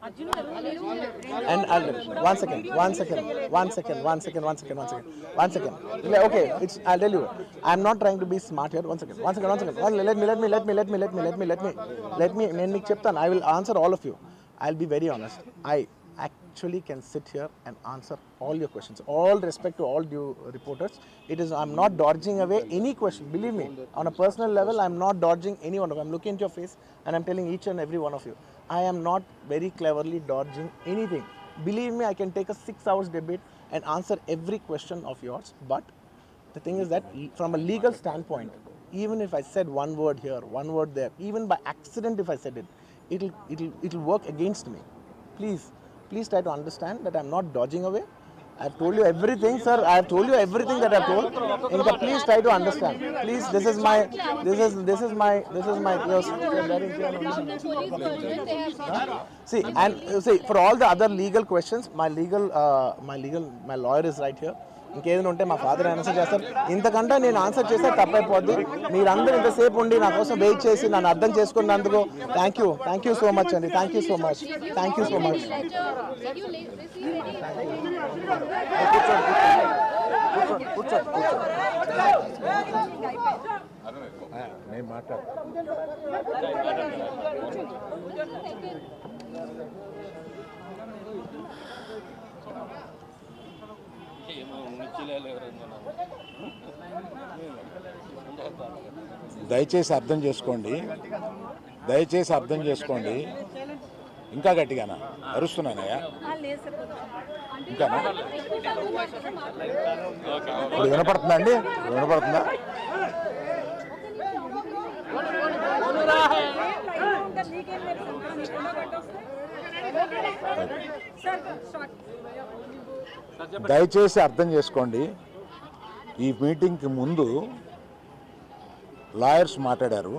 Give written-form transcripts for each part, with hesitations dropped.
And one second. Okay, I'll tell you. I'm not trying to be smart here. One second. Let me. I will answer all of you. I'll be very honest. I actually can sit here and answer all your questions. All respect to all due reporters. I'm not dodging away any question. Believe me, on a personal level, I'm not dodging any one of you. I'm looking into your face and I'm telling each and every one of you, I am not very cleverly dodging anything. Believe me, I can take a 6 hours debate and answer every question of yours. But the thing is that from a legal standpoint, even if I said one word here, one word there, even by accident if I said it, it'll work against me. Please try to understand that I'm not dodging away. I've told you everything, sir. I've told you everything that I've told. Inka, please try to understand. Please, this is my. See, for all the other legal questions, my lawyer is right here. ఇంకేదైనా ఉంటే మా father answer చేస్తారు. ఇంతకంటే నేను answer చేస్తే తప్పైపోద్ది. మీరందరూ ఇంతసేపు ఉండి నా కోసం వెయిట్ చేసి నన్ను అర్థం చేసుకున్నందుకు థ్యాంక్ యూ సో మచ్ అండి. Thank you so much. కూర్చోండి. నేను మాట్లాడతాను. దయచేసి అర్థం చేసుకోండి. ఇంకా గట్టిగానా అరుస్తున్నానయ్యా? ఇంకా ఇప్పుడు వినపడుతుందా అండి? వినపడుతుందా? దయచేసి అర్థం చేసుకోండి. ఈ మీటింగ్కి ముందు లాయర్స్ మాట్లాడారు.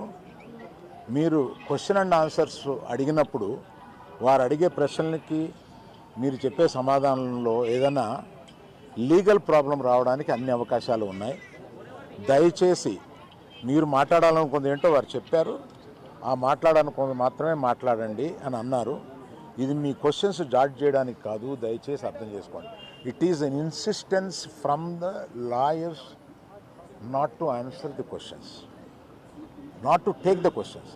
మీరు క్వశ్చన్ అండ్ ఆన్సర్స్ అడిగినప్పుడు వారు అడిగే ప్రశ్నలకి మీరు చెప్పే సమాధానంలో ఏదైనా లీగల్ ప్రాబ్లం రావడానికి అన్ని అవకాశాలు ఉన్నాయి. దయచేసి మీరు మాట్లాడాలనుకుంది ఏంటో వారు చెప్పారు, ఆ మాట్లాడాలనుకుంది మాత్రమే మాట్లాడండి అని అన్నారు. ఇది మీ క్వశ్చన్స్ జాడ్జ్ చేయడానికి కాదు, దయచేసి అర్థం చేసుకోండి. It is an insistence from the lawyers not to answer the questions, not to take the questions.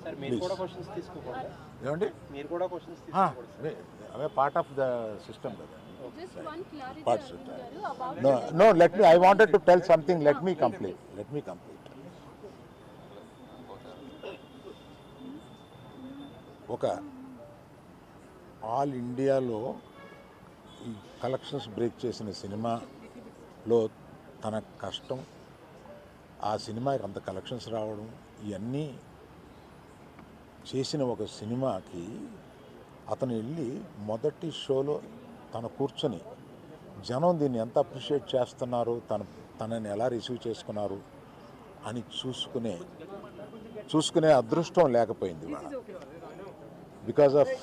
Sir, మీరు కూడా క్వశ్చన్స్ తీసుకోకూడదు. ఏమండి? మీరు కూడా క్వశ్చన్స్ తీసుకోకూడదు. అవే పార్ట్ ఆఫ్ ద సిస్టమ్ కదా. Just one clarity about No, let me, I wanted to tell something. Let me complete. ఒక all ఇండియాలో ఈ కలెక్షన్స్ బ్రేక్ చేసిన సినిమాలో తన కష్టం, ఆ సినిమాకి అంత కలెక్షన్స్ రావడం, ఇవన్నీ చేసిన ఒక సినిమాకి అతను వెళ్ళి మొదటి షోలో తను కూర్చొని జనం దీన్ని ఎంత అప్రిషియేట్ చేస్తున్నారు, తనని ఎలా రిసీవ్ చేసుకున్నారు అని చూసుకునే అదృష్టం లేకపోయింది. Because of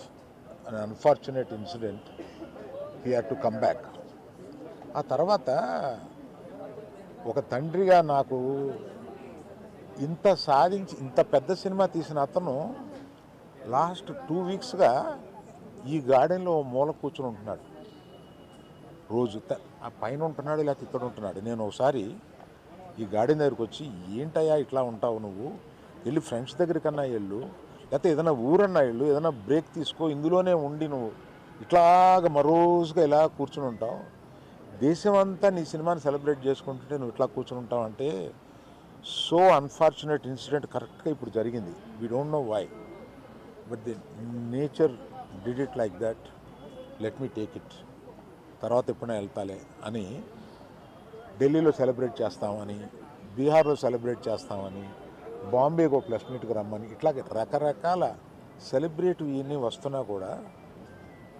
an unfortunate incident he had to come back. ఆ తర్వాత ఒక తండ్రిగా నాకు ఇంత సాధించి ఇంత పెద్ద సినిమా తీసిన అతను లాస్ట్ 2 వీక్స్గా ఈ గార్డెన్లో మూల కూర్చొని ఉంటున్నాడు. రోజు ఆ పైన ఉంటున్నాడు, లేకపోతే ఇక్కడ ఉంటున్నాడు. నేను ఒకసారి ఈ గార్డెన్ దగ్గరికి వచ్చి, ఏంటయ్యా ఇట్లా ఉంటావు నువ్వు, వెళ్ళి ఫ్రెండ్స్ దగ్గర కన్నా వెళ్ళు, లేకపోతే ఏదైనా ఊరన్నా వెళ్ళు, ఏదైనా బ్రేక్ తీసుకో, ఇందులోనే ఉండి నువ్వు ఇట్లాగ మరోజుగా ఇలా కూర్చుని ఉంటావు, దేశం అంతా నీ సినిమాని సెలబ్రేట్ చేసుకుంటుంటే నువ్వు ఇట్లా కూర్చుని ఉంటావు అంటే, సో అన్ఫార్చునేట్ ఇన్సిడెంట్ కరెక్ట్గా ఇప్పుడు జరిగింది. We don't know why, but the nature did it like that. Let me take it, తర్వాత ఎప్పుడైనా వెళ్తాలే అని ఢిల్లీలో సెలబ్రేట్ చేస్తామని, బీహార్లో సెలబ్రేట్ చేస్తామని, బాంబేకి ప్లస్ మీట్కి రమ్మని, ఇట్లాగే రకరకాల సెలబ్రేటివ్ ఇవన్నీ వస్తున్నా కూడా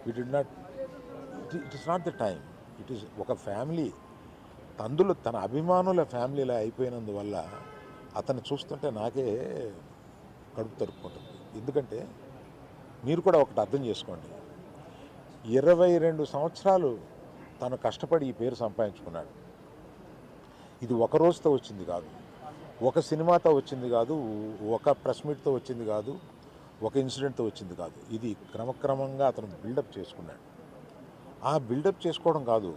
it is not the time. It is ఒక ఫ్యామిలీ, అందులో తన అభిమానుల ఫ్యామిలీలా అయిపోయినందువల్ల అతన్ని చూస్తుంటే నాకే కడుపు తరుపుకుంటుంది. ఎందుకంటే మీరు కూడా ఒకటి అర్థం చేసుకోండి, 22 సంవత్సరాలు తను కష్టపడి ఈ పేరు సంపాదించుకున్నాడు. ఇది ఒక రోజుతో వచ్చింది కాదు, ఒక సినిమాతో వచ్చింది కాదు, ఒక ప్రెస్ మీట్తో వచ్చింది కాదు, ఒక ఇన్సిడెంట్తో వచ్చింది కాదు. ఇది క్రమక్రమంగా అతను బిల్డప్ చేసుకున్నాడు. ఆ బిల్డప్ చేసుకోవడం కాదు,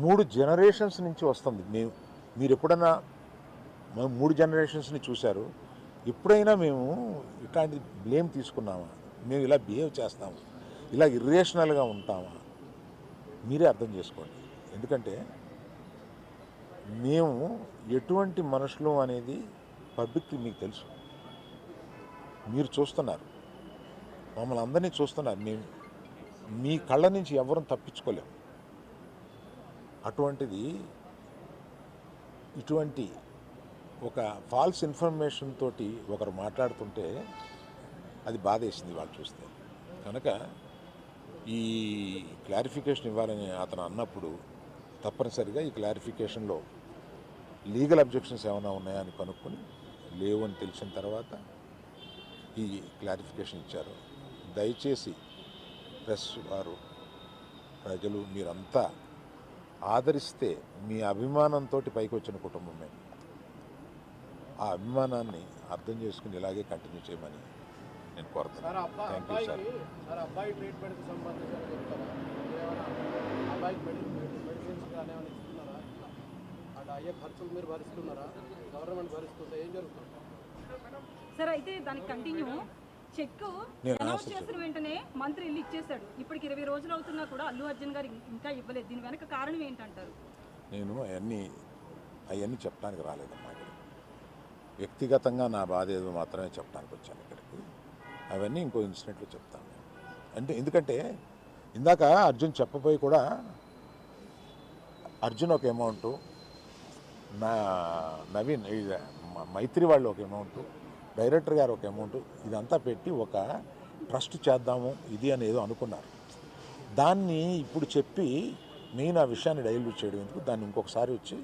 3 జనరేషన్స్ నుంచి వస్తుంది. మీరు ఎప్పుడన్నా 3 జనరేషన్స్ని చూశారు, ఎప్పుడైనా మేము ఇట్లాంటి బ్లేమ్ తీసుకున్నామా? మేము ఇలా బిహేవ్ చేస్తాము, ఇలా ఇర్రేషనల్గా ఉంటామా? మీరే అర్థం చేసుకోండి. ఎందుకంటే మేము ఎటువంటి మనుషులు అనేది పబ్లిక్కి మీకు తెలుసు, మీరు చూస్తున్నారు, మమ్మల్ని అందరినీ చూస్తున్నారు. మేము మీ కళ్ళ నుంచి ఎవరూ తప్పించుకోలేము. అటువంటిది ఇటువంటి ఒక ఫాల్స్ ఇన్ఫర్మేషన్ తోటి ఒకరు మాట్లాడుతుంటే అది బాధేసింది వాళ్ళు చూస్తే. కనుక ఈ క్లారిఫికేషన్ ఇవ్వాలని అతను అన్నప్పుడు తప్పనిసరిగా ఈ క్లారిఫికేషన్లో లీగల్ అబ్జెక్షన్స్ ఏమైనా ఉన్నాయా అని కనుక్కొని లేవు అని తెలిసిన తర్వాత ఈ క్లారిఫికేషన్ ఇచ్చారు. దయచేసి ప్రెస్ వారు, ప్రజలు మీరంతా ఆదరిస్తే, మీ అభిమానంతో పైకి వచ్చిన కుటుంబమే, ఆ అభిమానాన్ని అర్థం చేసుకుని ఇలాగే కంటిన్యూ చేయమని నేను కోరుతున్నాను. Thank you sir. అబ్బాయి ట్రీట్మెంట్కి సంబంధించి చెప్తారా? అబ్బాయికి మెడిసిన్స్ కానీ ఏమైనా ఇస్తున్నారా? అటు అయ్యే ఖర్చులు మీరు భరిస్తున్నారా? గవర్నమెంట్ భరిస్తుందా? ఏం జరుగుతుంది సార్? అయితే దానికి కంటిన్యూ చెక్ అనౌన్స్ చేసిన వెంటనే మంత్రి ఇల్లు ఇచ్చేశాడు. ఇప్పటికి 20 రోజులు అవుతున్నా కూడా అల్లు అర్జున్ గారు ఇంకా ఇవ్వలేదు. దీని వెనక కారణం ఏంటంటారు? నేను అవన్నీ చెప్పడానికి రాలేదమ్మా. ఇక్కడ వ్యక్తిగతంగా నా బాధ ఏదో మాత్రమే చెప్పడానికి వచ్చాను ఇక్కడికి. అవన్నీ ఇంకో ఇన్సిడెంట్లో చెప్తాను. ఎందుకంటే ఇందాక అర్జున్ చెప్పబోయి కూడా, అర్జున్ ఒక అమౌంటు, నవీన్ మైత్రి వాళ్ళు ఒక అమౌంటు, డైరెక్టర్ గారు ఒక అమౌంట్, ఇదంతా పెట్టి ఒక ట్రస్ట్ చేద్దాము ఇది అని ఏదో అనుకున్నారు. దాన్ని ఇప్పుడు చెప్పి మెయిన్ ఆ విషయాన్ని డైల్యూట్ చేయడం ఎందుకు? దాన్ని ఇంకొకసారి వచ్చి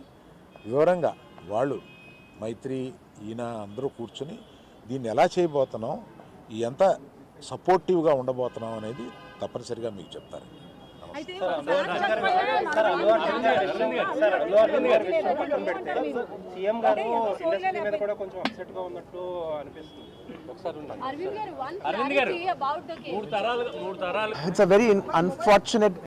వివరంగా వాళ్ళు మైత్రి ఈయన అందరూ కూర్చొని దీన్ని ఎలా చేయబోతున్నాం, ఎంత సపోర్టివ్గా ఉండబోతున్నాం అనేది తప్పనిసరిగా మీకు చెప్తారండి. అయితే సీఎం గారు ఇండస్ట్రీ మీద కూడా కొంచెం అప్సెట్ గా ఉన్నట్టు అనిపిస్తుంది. ఒకసారి అరవింద్ గారు, one clarity about the case. It's a very unfortunate